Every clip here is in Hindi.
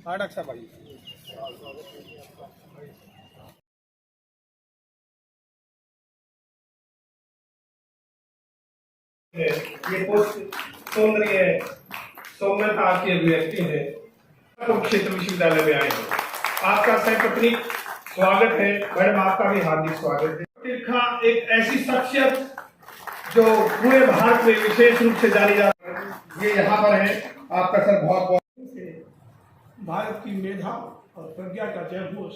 हाँ डॉक्टर साहब भाई। ये पोस्ट सौंदर्य सौम्यता की अभिव्यक्ति है। कुरुक्षेत्र विश्वविद्यालय में आए हैं, आपका सपत्नीक स्वागत है। मैडम आपका भी हार्दिक स्वागत है। तिरखा एक ऐसी शख्सियत जो पूरे भारत में विशेष रूप से जानी जाती है, ये यहाँ पर है। आपका सर बहुत बहुत भारत की मेधा और प्रज्ञा का जयघोष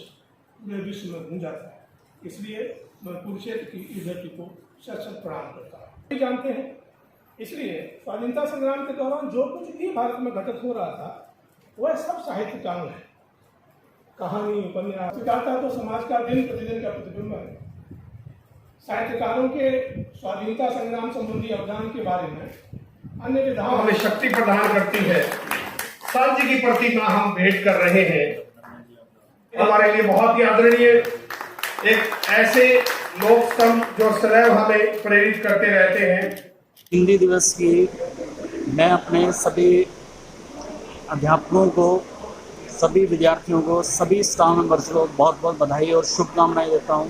पूरे विश्व में गूंजा था। इसलिए मैं कुरुक्षेत्र की इस धरती को सत प्रणाम करता हूँ। जानते हैं, इसलिए स्वाधीनता संग्राम के दौरान जो कुछ भी भारत में घटित हो रहा था वह सब साहित्य कानून है। कहानी, उपन्यास जाता तो समाज का दिन प्रतिदिन का प्रतिबिंब है। साहित्यकारों के स्वाधीनता संग्राम संबंधी अवदान के बारे में अन्य विधाओं हमें शक्ति प्रदान करती है। सांझ की प्रतिमा हम भेंट कर रहे हैं। हमारे लिए बहुत ही आदरणीय एक ऐसे लोक स्तंभ जो सदैव हमें प्रेरित करते रहते हैं। हिंदी दिवस की मैं अपने सभी अध्यापकों को, सभी विद्यार्थियों को, सभी स्टाफ मेंबर्स को बहुत बहुत बधाई और शुभकामनाएं देता हूं।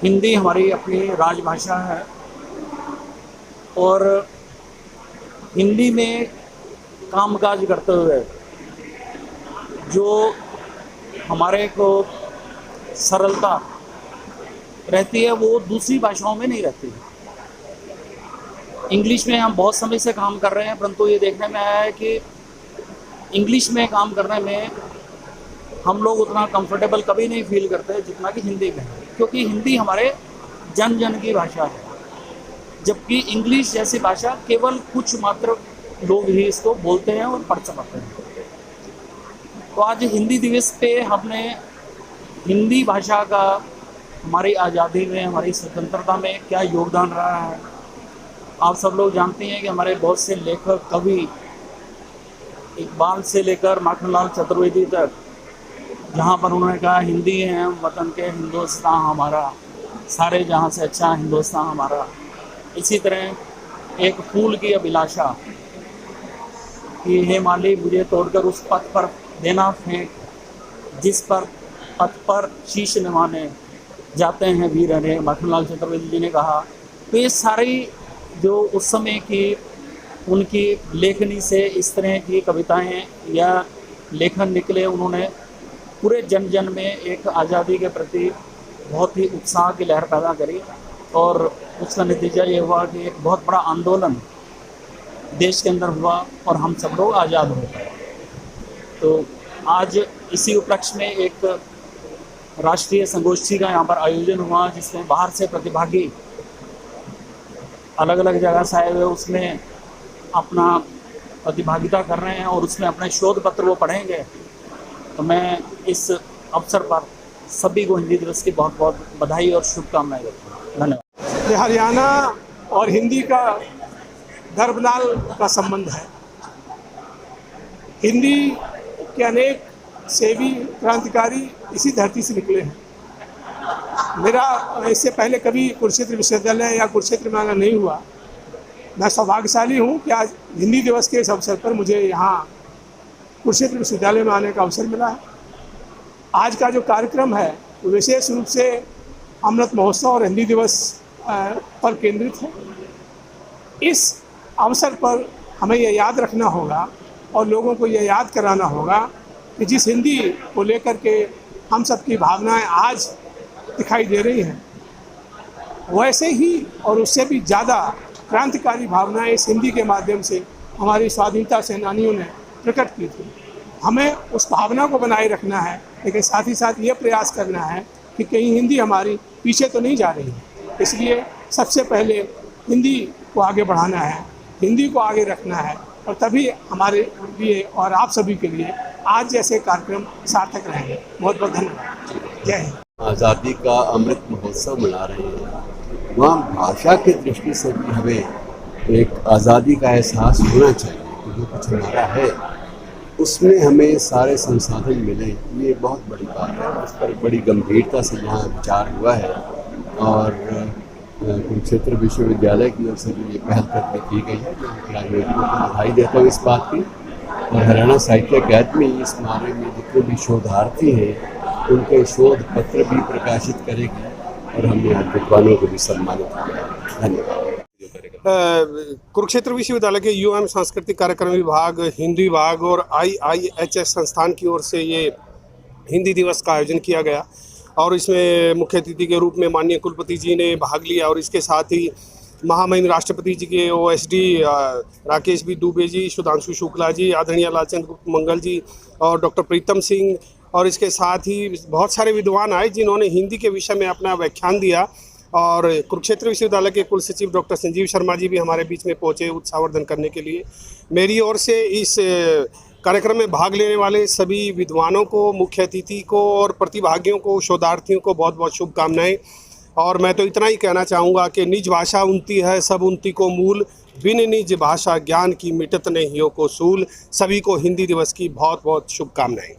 हिंदी हमारी अपनी राजभाषा है और हिंदी में कामकाज करते हुए जो हमारे को सरलता रहती है वो दूसरी भाषाओं में नहीं रहती। इंग्लिश में हम बहुत समय से काम कर रहे हैं, परंतु ये देखने में आया है कि इंग्लिश में काम करने में हम लोग उतना कंफर्टेबल कभी नहीं फील करते जितना कि हिंदी में, क्योंकि हिंदी हमारे जन जन की भाषा है, जबकि इंग्लिश जैसी भाषा केवल कुछ मात्र लोग ही इसको बोलते हैं और पढ़ सकते हैं। तो आज हिंदी दिवस पे हमने हिंदी भाषा का हमारी आज़ादी में, हमारी स्वतंत्रता में क्या योगदान रहा है आप सब लोग जानते हैं कि हमारे बहुत से लेखक, कवि, इकबाल से लेकर माखनलाल चतुर्वेदी तक, जहाँ पर उन्होंने कहा हिंदी है वतन के हिंदुस्तान हमारा, सारे जहाँ से अच्छा हिंदुस्तान हमारा। इसी तरह एक फूल की अभिलाषा कि हे माली मुझे तोड़कर उस पथ पर देना फेंक, जिस पर पथ पर शीश निभाने जाते हैं वीर हरे, माखनलाल चतुर्वेदी जी ने कहा। तो ये सारी जो उस समय की उनकी लेखनी से इस तरह की कविताएं या लेखन निकले, उन्होंने पूरे जन जन में एक आज़ादी के प्रति बहुत ही उत्साह की लहर पैदा करी और उसका नतीजा ये हुआ कि एक बहुत बड़ा आंदोलन देश के अंदर हुआ और हम सब लोग आज़ाद हो गए। तो आज इसी उपलक्ष्य में एक राष्ट्रीय संगोष्ठी का यहाँ पर आयोजन हुआ, जिसमें बाहर से प्रतिभागी अलग अलग जगह से आए हुए उसमें अपना प्रतिभागिता कर रहे हैं और उसमें अपने शोध पत्र वो पढ़ेंगे। तो मैं इस अवसर पर सभी को हिंदी दिवस की बहुत बहुत बधाई और शुभकामनाएं देता हूँ। धन्यवाद। हरियाणा और हिंदी का गर्भलाल का संबंध है। हिंदी के अनेक सेवी क्रांतिकारी इसी धरती से निकले हैं। मेरा इससे पहले कभी कुरुक्षेत्र विश्वविद्यालय या कुरुक्षेत्र में आना नहीं हुआ। मैं सौभाग्यशाली हूँ कि आज हिंदी दिवस के इस अवसर पर मुझे यहाँ कुरुक्षेत्र विश्वविद्यालय में आने का अवसर मिला है। आज का जो कार्यक्रम है वो विशेष रूप से अमृत महोत्सव और हिंदी दिवस पर केंद्रित है। इस अवसर पर हमें यह याद रखना होगा और लोगों को यह याद कराना होगा कि जिस हिंदी को लेकर के हम सबकी भावनाएं आज दिखाई दे रही हैं, वैसे ही और उससे भी ज़्यादा क्रांतिकारी भावनाएं इस हिंदी के माध्यम से हमारी स्वाधीनता सेनानियों ने प्रकट की थी। हमें उस भावना को बनाए रखना है, लेकिन साथ ही साथ ये प्रयास करना है कि कहीं हिंदी हमारी पीछे तो नहीं जा रही है। इसलिए सबसे पहले हिंदी को आगे बढ़ाना है, हिंदी को आगे रखना है और तभी हमारे लिए और आप सभी के लिए आज जैसे कार्यक्रम सार्थक रहेंगे। बहुत बहुत धन्यवाद। जय हिंद। आज़ादी का अमृत महोत्सव मना रहे हैं, वहाँ भाषा की दृष्टि से भी हमें एक आज़ादी का एहसास होना चाहिए कि जो कुछ हमारा है उसमें हमें सारे संसाधन मिले। ये बहुत बड़ी बात है, उस पर बड़ी गंभीरता से यहाँ विचार हुआ है और कुरुक्षेत्र विश्वविद्यालय की ओर से जो ये पहल करके की गई है, मैं ग्रेजुएटों को बधाई देता हूँ इस बात की। और हरियाणा साहित्य अकादमी इस बारे में जितने भी शोधार्थी हैं उनके शोध पत्र भी प्रकाशित करेगी और हमने आज विद्वानों को भी सम्मानित किया। धन्यवाद। कुरुक्षेत्र विश्वविद्यालय के युवा एवं सांस्कृतिक कार्यक्रम विभाग, हिंदी विभाग और IIHS संस्थान की ओर से ये हिंदी दिवस का आयोजन किया गया और इसमें मुख्य अतिथि के रूप में माननीय कुलपति जी ने भाग लिया और इसके साथ ही महामहिम राष्ट्रपति जी के OSD राकेश बी दुबे जी, सुधांशु शुक्ला जी, आदरणीय लालचंद मंगल जी और डॉक्टर प्रीतम सिंह और इसके साथ ही बहुत सारे विद्वान आए जिन्होंने हिंदी के विषय में अपना व्याख्यान दिया और कुरुक्षेत्र विश्वविद्यालय के कुल सचिव डॉक्टर संजीव शर्मा जी भी हमारे बीच में पहुंचे उत्साहवर्धन करने के लिए। मेरी ओर से इस कार्यक्रम में भाग लेने वाले सभी विद्वानों को, मुख्य अतिथि को और प्रतिभागियों को, शोधार्थियों को बहुत बहुत शुभकामनाएं। और मैं तो इतना ही कहना चाहूँगा कि निज भाषा उनती है सब उनती को मूल, बिन निज भाषा ज्ञान की मिटत नहीं हो को सूल। सभी को हिंदी दिवस की बहुत बहुत शुभकामनाएं।